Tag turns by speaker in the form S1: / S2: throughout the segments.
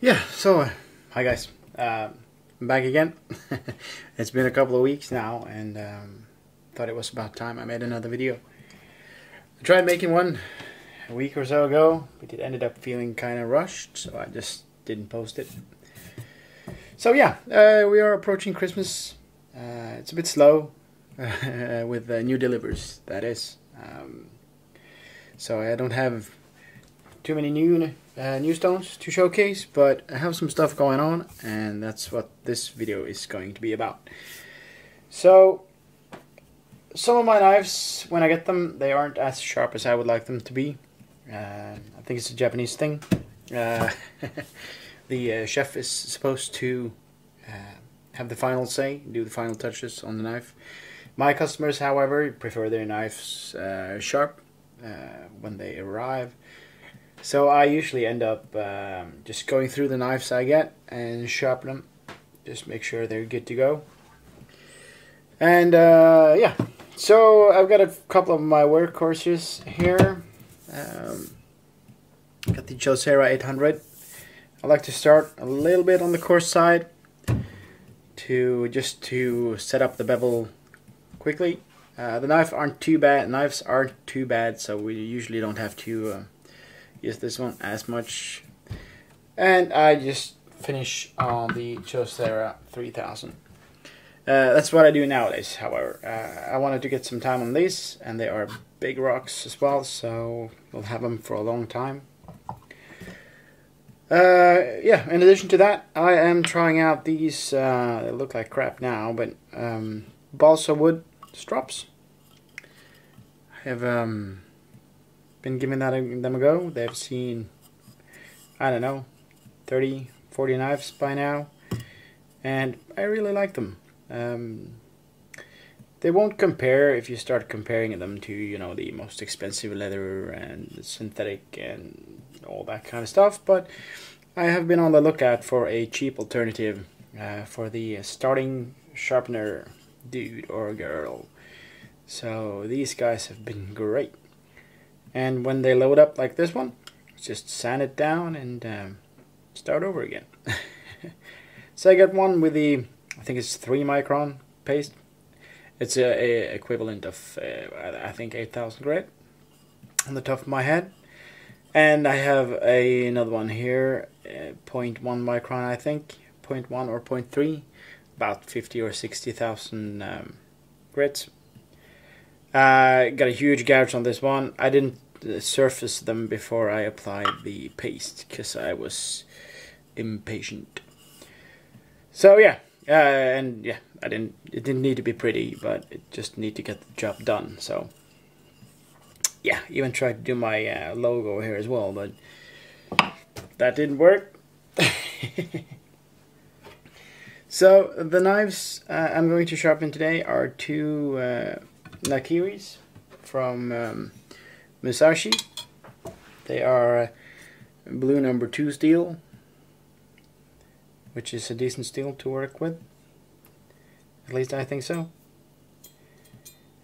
S1: Yeah, so hi guys, I'm back again. It's been a couple of weeks now, and thought it was about time I made another video. I tried making one a week or so ago, but it ended up feeling kind of rushed, so I just didn't post it. So yeah, we are approaching Christmas. It's a bit slow with new delivers, that is. So I don't have too many new stones to showcase, but I have some stuff going on, and that's what this video is going to be about. So some of my knives, when I get them, they aren't as sharp as I would like them to be. I think it's a Japanese thing. The chef is supposed to have the final say, do the final touches on the knife. My customers, however, prefer their knives sharp when they arrive. So I usually end up just going through the knives I get and sharpen them. Just make sure they're good to go. And yeah, so I've got a couple of my workhorses here. Got the Chosera 800. I like to start a little bit on the coarse side to set up the bevel quickly. The knives aren't too bad, so we usually don't have to use this one as much. And I just finish on the Chosera 3000. That's what I do nowadays, however. I wanted to get some time on these, and they are big rocks as well, so we'll have them for a long time. Yeah, in addition to that, I am trying out these, they look like crap now, but balsa wood strops. I have been giving them a go. They've seen, I don't know, 30, 40 knives by now, and I really like them. They won't compare if you start comparing them to, you know, the most expensive leather and synthetic and all that kind of stuff, but I have been on the lookout for a cheap alternative for the starting sharpener dude or girl. So these guys have been great. And when they load up like this one, just sand it down and start over again. So I got one with the, I think it's 3 micron paste. It's a equivalent of, I think 8,000 grit on the top of my head. And I have another one here, 0.1 micron, I think, 0.1 or 0.3, about 50 or 60,000 grits. Got a huge gouge on this one. I didn't surface them before I applied the paste because I was impatient. So yeah, and yeah, it didn't need to be pretty, but it just need to get the job done. So yeah, even tried to do my logo here as well, but that didn't work. So the knives I'm going to sharpen today are two nakiris from Musashi. They are blue number 2 steel, which is a decent steel to work with. At least I think so.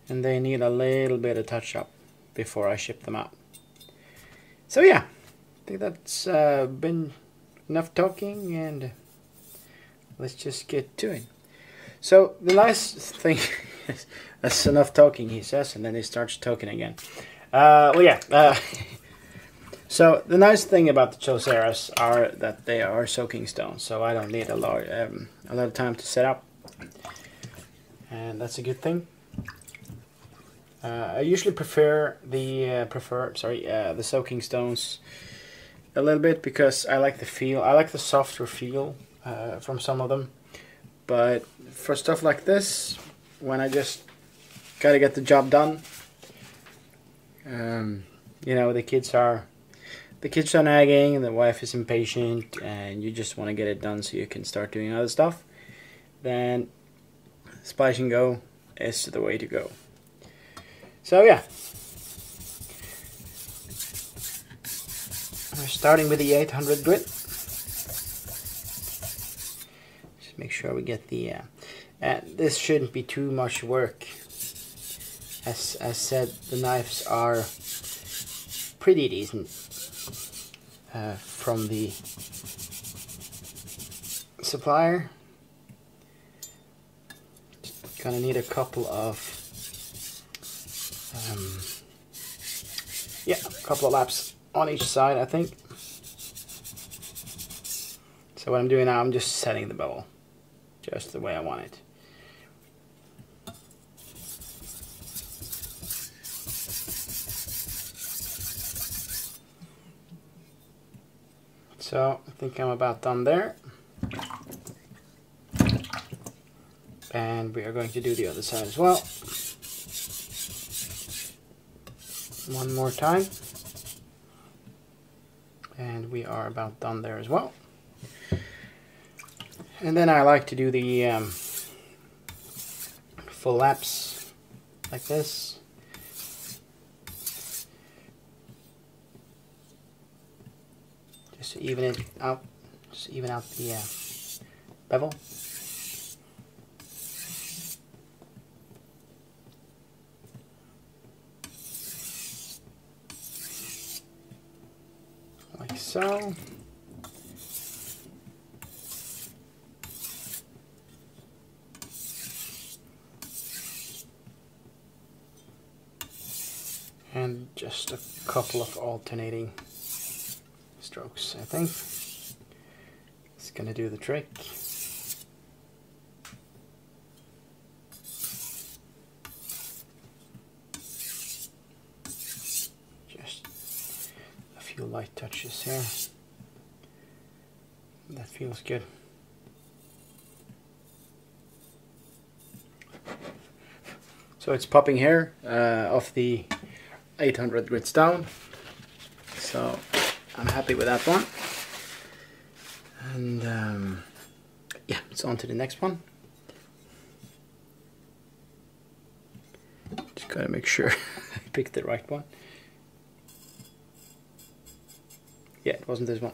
S1: And they need a little bit of touch up before I ship them out. So yeah, I think that's been enough talking, and let's just get to it. So the nice thing, that's enough talking, he says, and then he starts talking again. Well, yeah. So the nice thing about the Choseras are that they are soaking stones, so I don't need a lot of time to set up, and that's a good thing. I usually prefer the soaking stones a little bit because I like the feel. I like the softer feel from some of them. But for stuff like this, when I just gotta get the job done, you know, the kids are nagging, and the wife is impatient, and you just want to get it done so you can start doing other stuff, then splash and go is the way to go. So yeah, we're starting with the 800 grit. Just make sure we get the, this shouldn't be too much work. As said, the knives are pretty decent from the supplier. Gonna need a couple of a couple of laps on each side, I think. So what I'm doing now, I'm just setting the bevel just the way I want it. So I think I'm about done there. And we are going to do the other side as well. One more time. And we are about done there as well. And then I like to do the full laps like this. Just to even it out, just even out the bevel. Like so. And just a couple of alternating strokes, I think. It's gonna do the trick. Just a few light touches here. That feels good. So it's popping here off the 800 grit stone. So I'm happy with that one. And yeah, it's on to the next one. Just gotta make sure I picked the right one. Yeah, it wasn't this one.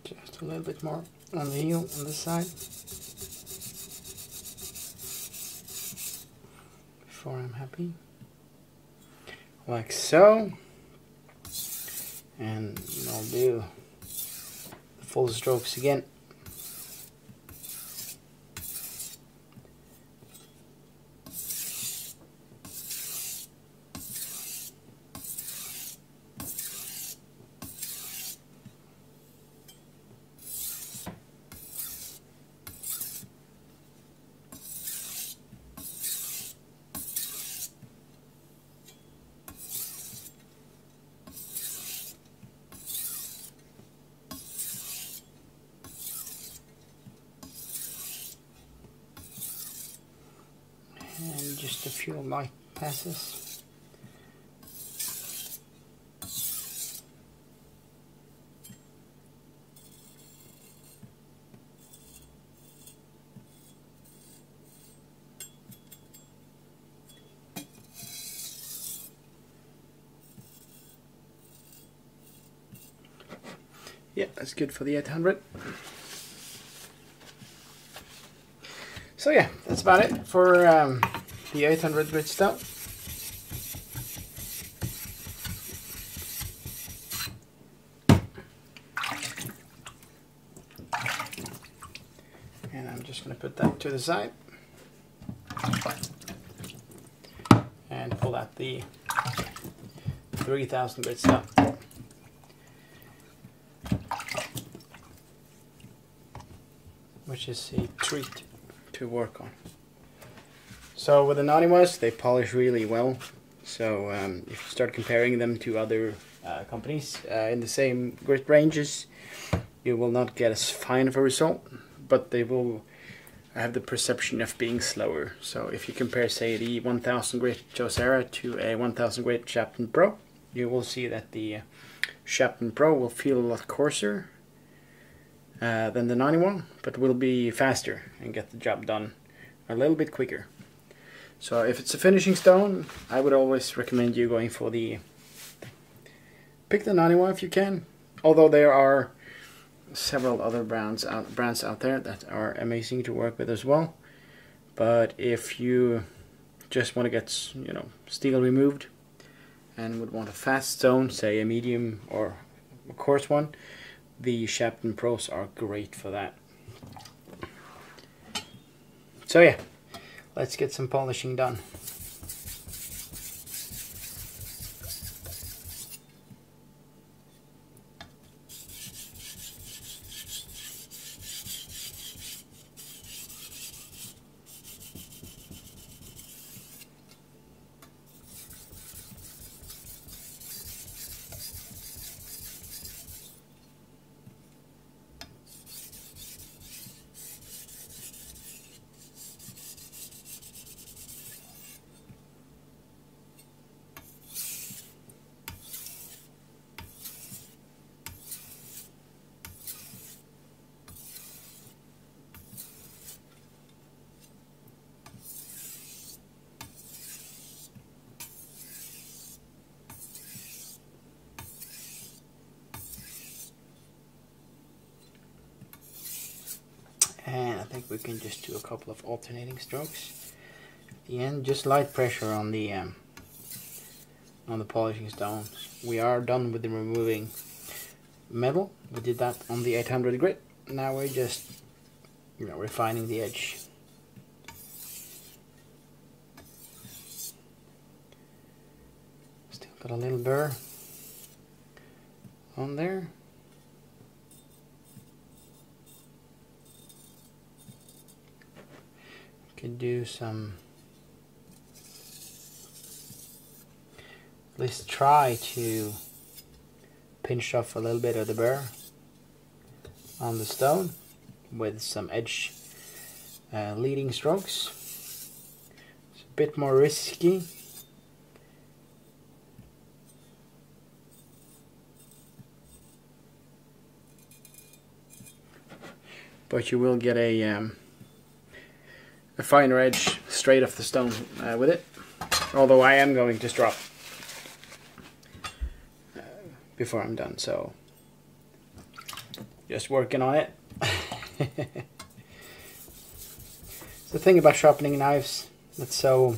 S1: Just a little bit more on the heel on this side before I'm happy, like so. And I'll do the full strokes again. And just a few light passes. Yeah, that's good for the 800. So yeah, that's about it for the 800 grit stone. And I'm just going to put that to the side and pull out the 3000 grit stone, which is a treat to work on. So with the Naniwas, they polish really well. So if you start comparing them to other companies in the same grit ranges, you will not get as fine of a result. but they will have the perception of being slower. So if you compare, say, the 1000 grit Chosera to a 1000 grit Sharpening Pro, you will see that the Sharpening Pro will feel a lot coarser than the Naniwa, but will be faster and get the job done a little bit quicker. So if it's a finishing stone, I would always recommend you going for pick the Naniwa if you can, although there are several other brands out there that are amazing to work with as well. But if you just want to get steel removed and would want a fast stone, say a medium or a coarse one, the Sharpening Pros are great for that. So yeah, let's get some polishing done. And I think we can just do a couple of alternating strokes at the end. Just light pressure on the polishing stones. We are done with the removing metal. We did that on the 800 grit. Now we're just refining the edge. Still got a little burr on there. Could do some, at least try to pinch off a little bit of the burr on the stone with some edge leading strokes. It's a bit more risky, but you will get a finer edge straight off the stone with it, although I am going to strop before I'm done, so just working on it. The thing about sharpening knives that's so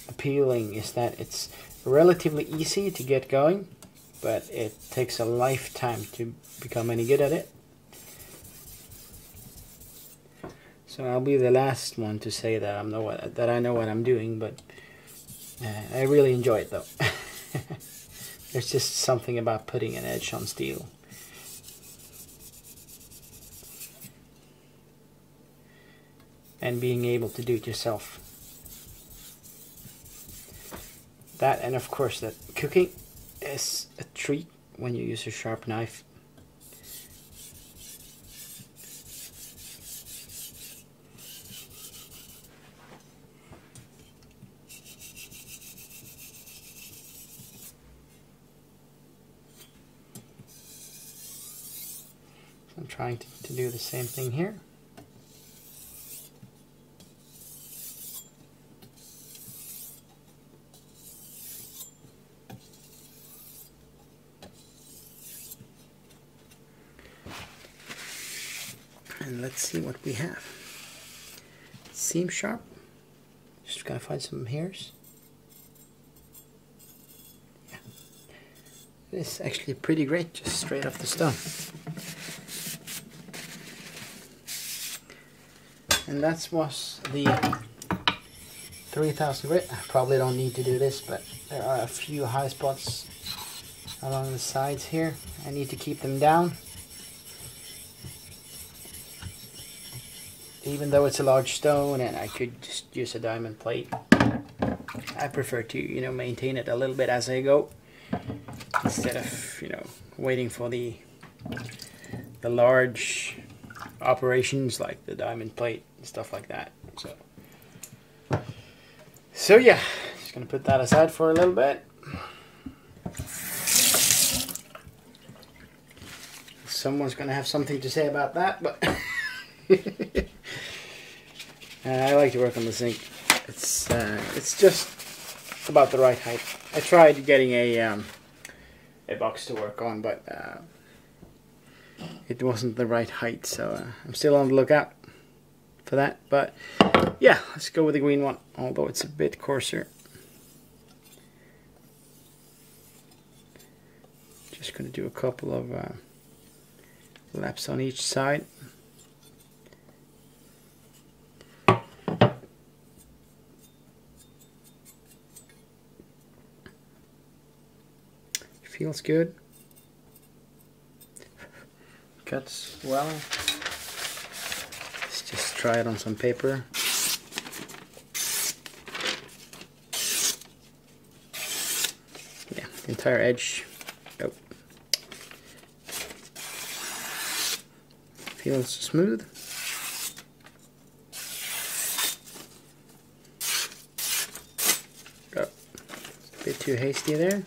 S1: appealing is that it's relatively easy to get going, but it takes a lifetime to become any good at it. So I'll be the last one to say that I know what I'm doing, but I really enjoy it though. There's just something about putting an edge on steel. And being able to do it yourself. That, and of course that cooking is a treat when you use a sharp knife. I'm trying to do the same thing here. And let's see what we have. Seam sharp. Just gotta find some hairs. Yeah. It's actually pretty great, just straight off the stone. And that was the 3000 grit. I probably don't need to do this, but there are a few high spots along the sides here. I need to keep them down. Even though it's a large stone and I could just use a diamond plate, I prefer to, maintain it a little bit as I go, instead of, waiting for the large operations like the diamond plate and stuff like that. So yeah, just gonna put that aside for a little bit. Someone's gonna have something to say about that, but I like to work on the sink. It's just about the right height. I tried getting a box to work on, but it wasn't the right height, so I'm still on the lookout for that. But yeah, let's go with the green one, although it's a bit coarser. Just gonna do a couple of laps on each side. Feels good. Cuts well. Let's just try it on some paper. Yeah, the entire edge. Oh. Feels smooth. Oh, a bit too hasty there.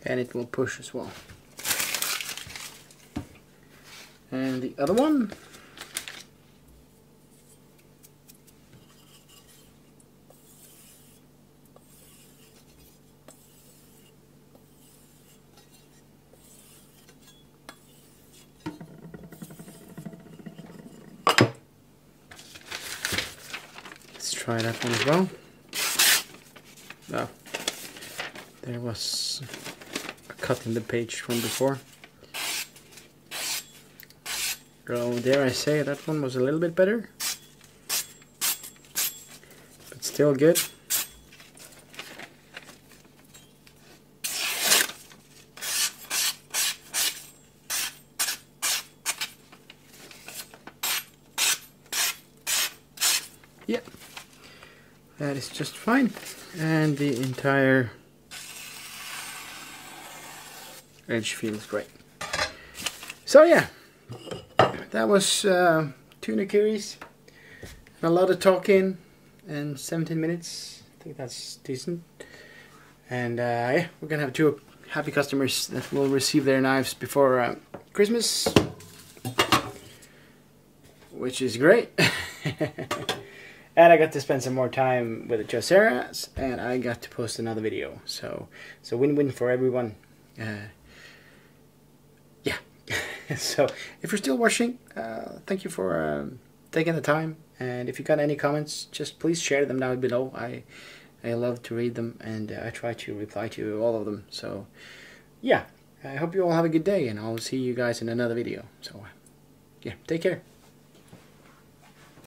S1: And it will push as well. And the other one. Let's try that one as well. Oh, there was cut in the page from before. So dare I say that one was a little bit better, but still good. Yeah, that is just fine, and the entire edge feels great. So yeah, that was 2 nakiris and a lot of talking and 17 minutes. I think that's decent. And yeah, we're gonna have 2 happy customers that will receive their knives before Christmas, which is great. And I got to spend some more time with the Choseras, and I got to post another video. So win-win for everyone. Yeah. So if you're still watching, thank you for taking the time. And if you got any comments, just please share them down below. I love to read them, and I try to reply to all of them. So yeah, I hope you all have a good day, and I'll see you guys in another video. So yeah, take care.